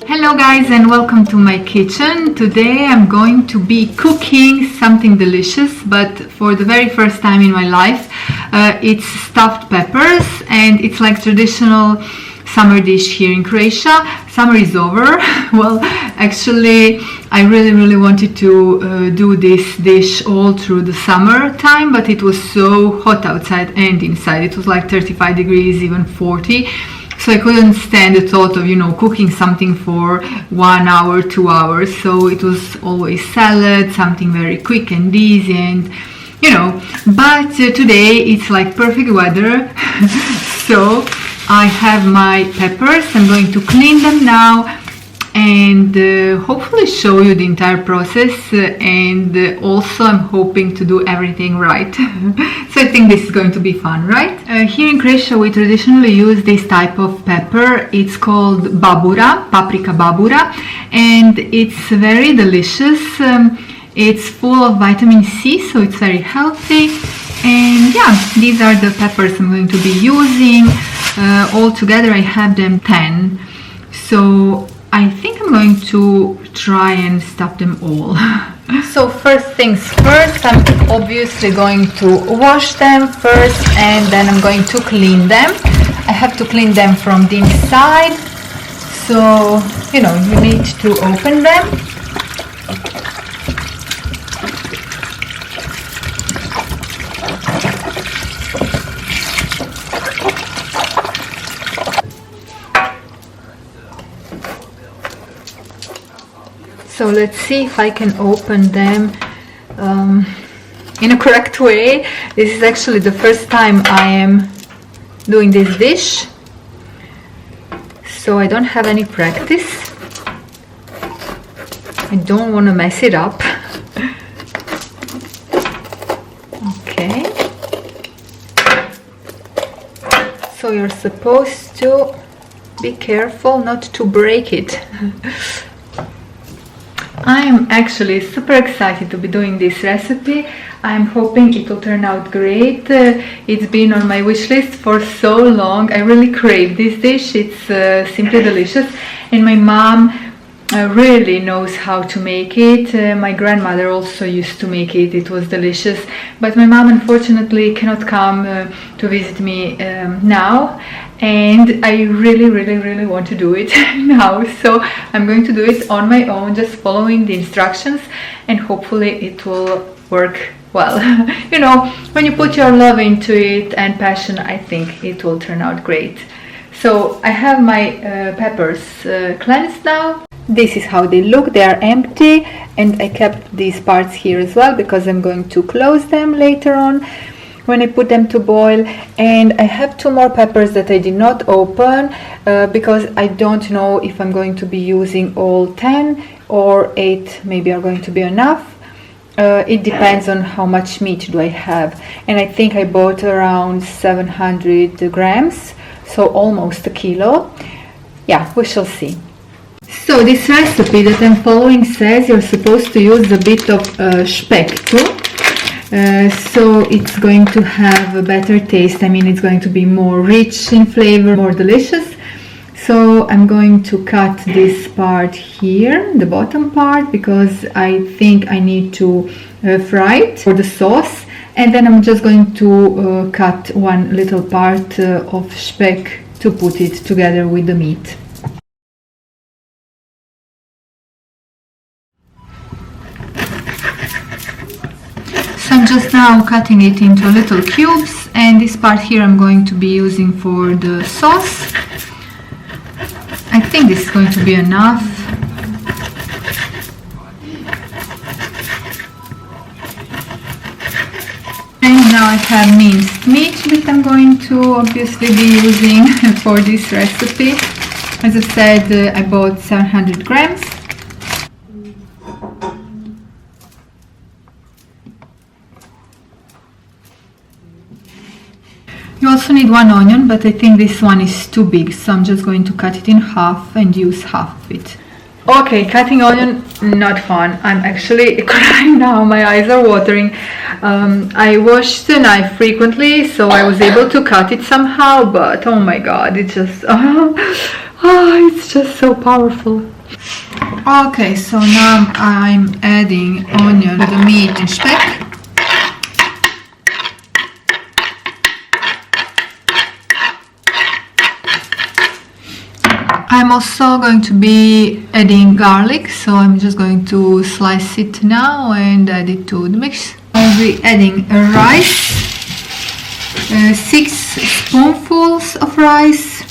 Hello guys, and welcome to my kitchen. Today I'm going to be cooking something delicious, but for the very first time in my life. It's stuffed peppers, and it's like traditional summer dish here in Croatia. Summer is over. Well, actually I really wanted to do this dish all through the summer time, but it was so hot outside and inside. It was like 35 degrees, even 40. So I couldn't stand the thought of, cooking something for 1 hour, 2 hours. So it was always salad, something very quick and easy, and but today it's like perfect weather. So I have my peppers. I'm going to clean them now and hopefully show you the entire process, and also I'm hoping to do everything right. So I think this is going to be fun, right? Here in Croatia we traditionally use this type of pepper. It's called babura, paprika babura, and it's very delicious. It's full of vitamin C, so it's very healthy. And yeah, these are the peppers I'm going to be using. All together I have them 10. So I think I'm going to try and stuff them all. So first things first, I'm obviously going to wash them first, and then I'm going to clean them. I have to clean them from the inside. So, you need to open them. So let's see if I can open them in a correct way. This is actually the first time I am doing this dish, so I don't have any practice. I don't want to mess it up. Okay. So you're supposed to be careful not to break it. I am actually super excited to be doing this recipe. I'm hoping it will turn out great. It's been on my wish list for so long. I really crave this dish. It's simply delicious, and my mom really knows how to make it. My grandmother also used to make it. It was delicious, but my mom unfortunately cannot come to visit me now, and I really want to do it now. So I'm going to do it on my own, just following the instructions, and hopefully it will work well. When you put your love into it and passion, I think it will turn out great. So I have my peppers cleansed now. This is how they look. They are empty, and I kept these parts here as well because I'm going to close them later on when I put them to boil. And I have 2 more peppers that I did not open because I don't know if I'm going to be using all 10 or 8 maybe are going to be enough. It depends on how much meat do I have, and I think I bought around 700 grams, so almost a kilo. Yeah, we shall see. So this recipe that I'm following says you're supposed to use a bit of speck too. So it's going to have a better taste. I mean, it's going to be more rich in flavor, more delicious. So I'm going to cut this part here, the bottom part, because I think I need to fry it for the sauce. And then I'm just going to cut one little part of speck to put it together with the meat. So I'm just now cutting it into little cubes, and this part here I'm going to be using for the sauce. I think this is going to be enough. And now I have minced meat that I'm going to obviously be using for this recipe. As I said, I bought 700 grams. You also need 1 onion, but I think this one is too big, so I'm just going to cut it in half and use half of it. Okay, cutting onion, not fun. I'm actually crying now, my eyes are watering. I washed the knife frequently, so I was able to cut it somehow, but oh my god, it just, it's just so powerful. Okay, so now I'm adding onion to the meat and speck. I'm also going to be adding garlic, so I'm just going to slice it now and add it to the mix. I'll be adding rice, 6 spoonfuls of rice.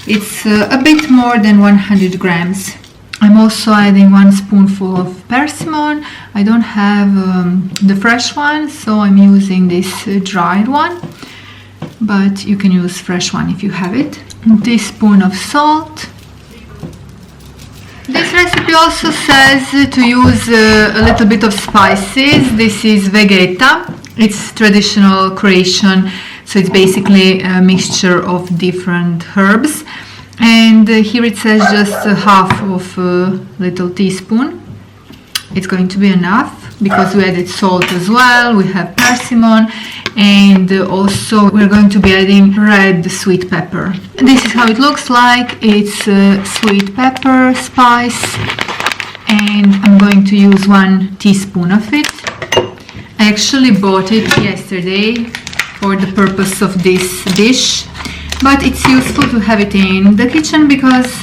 It's a bit more than 100 grams. I'm also adding 1 spoonful of persimmon. I don't have the fresh one, so I'm using this dried one, but you can use fresh one if you have it. A teaspoon of salt. This recipe also says to use a little bit of spices. This is vegeta. It's traditional Croatian, so it's basically a mixture of different herbs. And here it says just half of a little teaspoon. It's going to be enough because we added salt as well. We have persimmon, and also we're going to be adding red sweet pepper. This is how it looks like. It's sweet pepper spice, and I'm going to use 1 teaspoon of it. I actually bought it yesterday for the purpose of this dish, but it's useful to have it in the kitchen because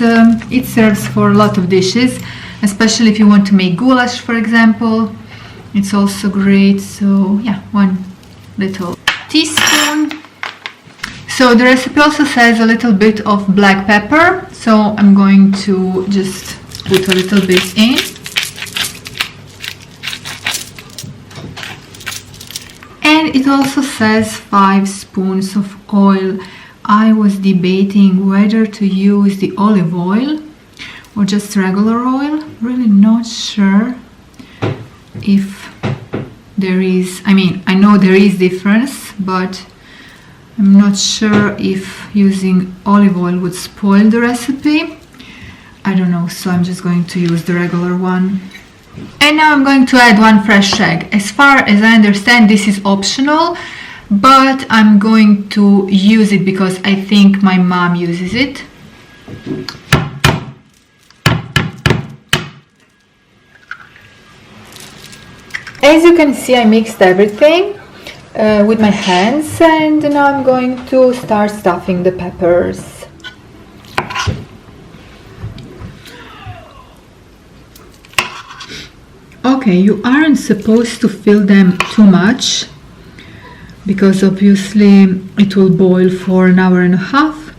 it serves for a lot of dishes, especially if you want to make goulash, for example. It's also great. So yeah, 1 little teaspoon. So the recipe also says a little bit of black pepper, so I'm going to just put a little bit in. And it also says 5 spoons of oil. I was debating whether to use the olive oil or just regular oil. Really not sure if there is, I mean, I know there is difference, but I'm not sure if using olive oil would spoil the recipe. I don't know, so I'm just going to use the regular one. And now I'm going to add 1 fresh egg. As far as I understand, this is optional, but I'm going to use it because I think my mom uses it. As you can see, I mixed everything with my hands, and now I'm going to start stuffing the peppers. Okay, you aren't supposed to fill them too much because obviously it will boil for an hour and a half.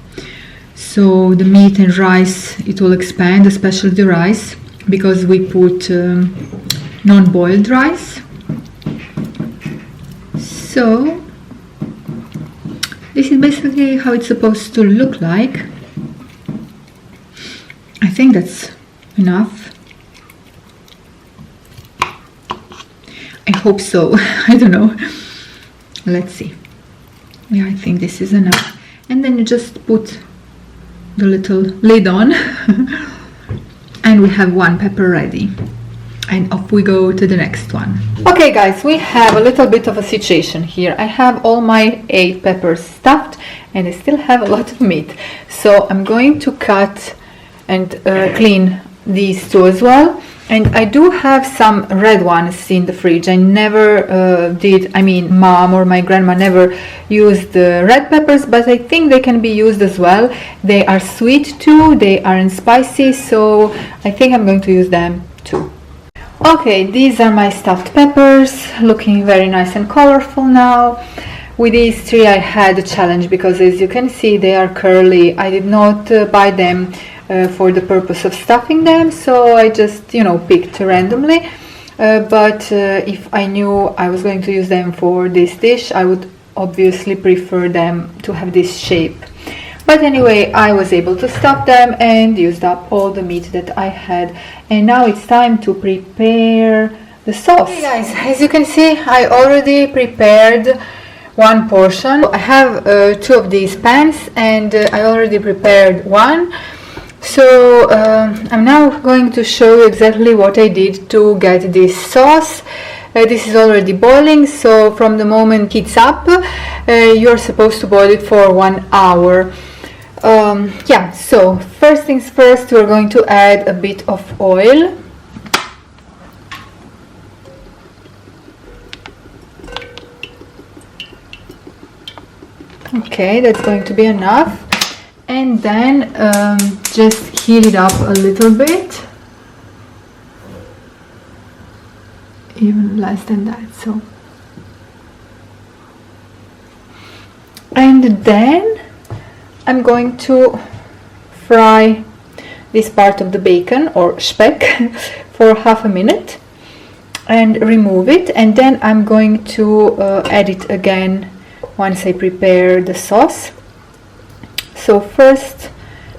So the meat and rice, it will expand, especially the rice, because we put non-boiled rice. So this is basically how it's supposed to look like. I think that's enough. I hope so. I don't know. Let's see. Yeah, I think this is enough. And then you just put the little lid on and we have 1 pepper ready. And off we go to the next one. Okay guys, we have a little bit of a situation here. I have all my 8 peppers stuffed and I still have a lot of meat. So I'm going to cut and clean these 2 as well. And I do have some red ones in the fridge. I never did, I mean, mom or my grandma never used the red peppers, but I think they can be used as well. They are sweet too, they aren't spicy, so I think I'm going to use them too. Okay, these are my stuffed peppers, looking very nice and colorful now. With these 3 I had a challenge because, as you can see, they are curly. I did not buy them for the purpose of stuffing them, so I just, you know, picked randomly. But if I knew I was going to use them for this dish, I would obviously prefer them to have this shape. But anyway, I was able to stuff them and used up all the meat that I had. And now it's time to prepare the sauce. Hey guys, as you can see, I already prepared 1 portion. I have 2 of these pans and I already prepared 1. So I'm now going to show you exactly what I did to get this sauce. This is already boiling, so from the moment it heats up, you're supposed to boil it for 1 hour. Yeah, so first things first, we're going to add a bit of oil. Okay, that's going to be enough. And then just heat it up a little bit. Even less than that, so. And then I'm going to fry this part of the bacon or speck for half a minute and remove it, and then I'm going to add it again once I prepare the sauce. So first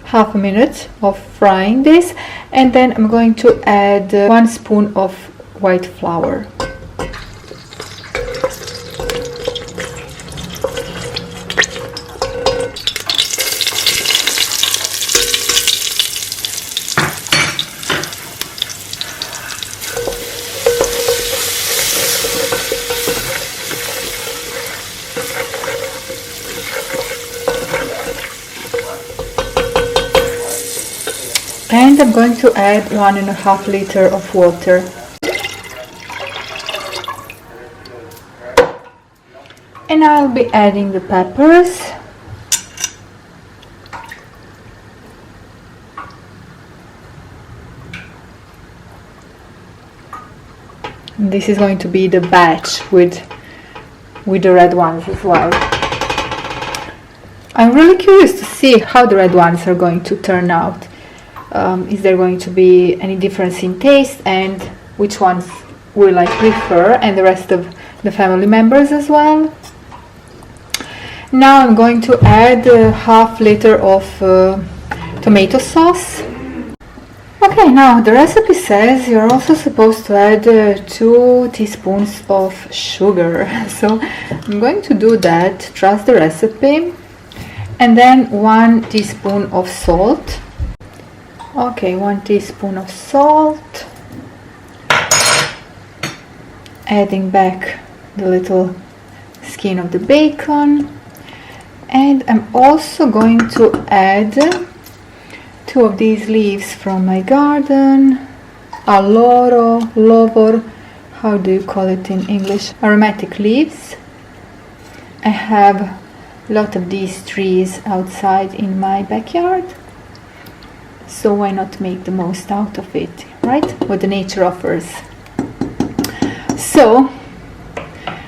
half a minute of frying this, and then I'm going to add 1 spoon of white flour. And I'm going to add 1.5 liters of water. And I'll be adding the peppers. This is going to be the batch with the red ones as well. I'm really curious to see how the red ones are going to turn out. Is there going to be any difference in taste, and which ones will I prefer, and the rest of the family members as well. Now I'm going to add half liter of tomato sauce. Okay, now the recipe says you're also supposed to add 2 teaspoons of sugar. So I'm going to do that, trust the recipe. And then 1 teaspoon of salt. Okay, 1 teaspoon of salt. Adding back the little skin of the bacon. And I'm also going to add 2 of these leaves from my garden. Lovor, how do you call it in English? Aromatic leaves. I have a lot of these trees outside in my backyard. So why not make the most out of it, right? What the nature offers. So,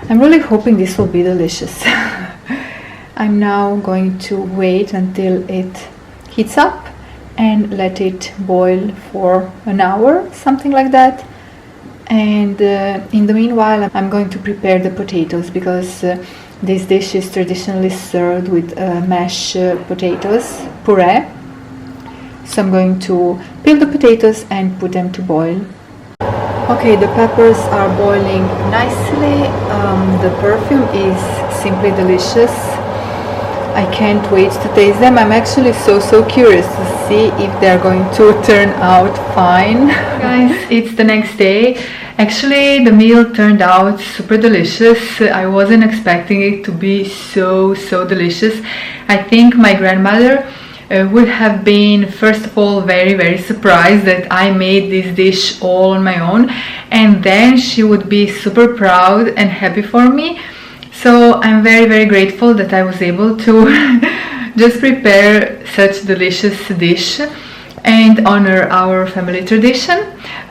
I'm really hoping this will be delicious. I'm now going to wait until it heats up and let it boil for 1 hour, something like that. And in the meanwhile, I'm going to prepare the potatoes, because this dish is traditionally served with mashed potatoes, puree. So I'm going to peel the potatoes and put them to boil. Okay, the peppers are boiling nicely. The perfume is simply delicious. I can't wait to taste them. I'm actually so curious to see if they're going to turn out fine. Guys, it's the next day. Actually, the meal turned out super delicious. I wasn't expecting it to be so delicious. I think my grandmother would have been, first of all, very surprised that I made this dish all on my own, and then she would be super proud and happy for me. So I'm very grateful that I was able to just prepare such delicious dish and honor our family tradition.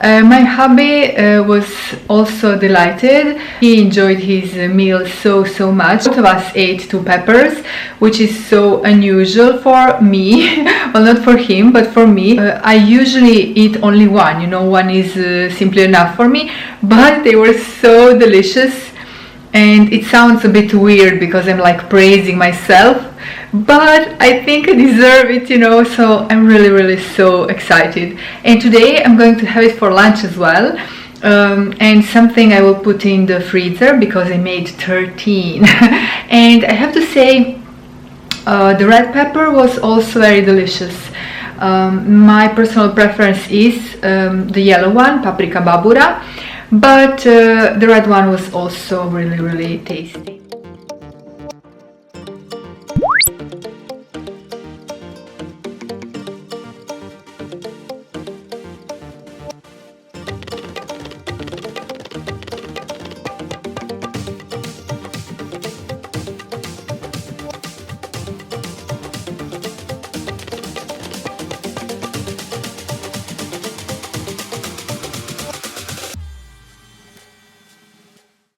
My hubby was also delighted. He enjoyed his meal so much. Both of us ate 2 peppers, which is so unusual for me. Well, not for him, but for me. I usually eat only 1, you know, 1 is simply enough for me, but they were so delicious. And it sounds a bit weird because I'm like praising myself, but I think I deserve it, you know, so I'm really so excited. And today I'm going to have it for lunch as well, and something I will put in the freezer because I made 13. And I have to say, the red pepper was also very delicious. My personal preference is the yellow one, paprika babura, but the red one was also really tasty.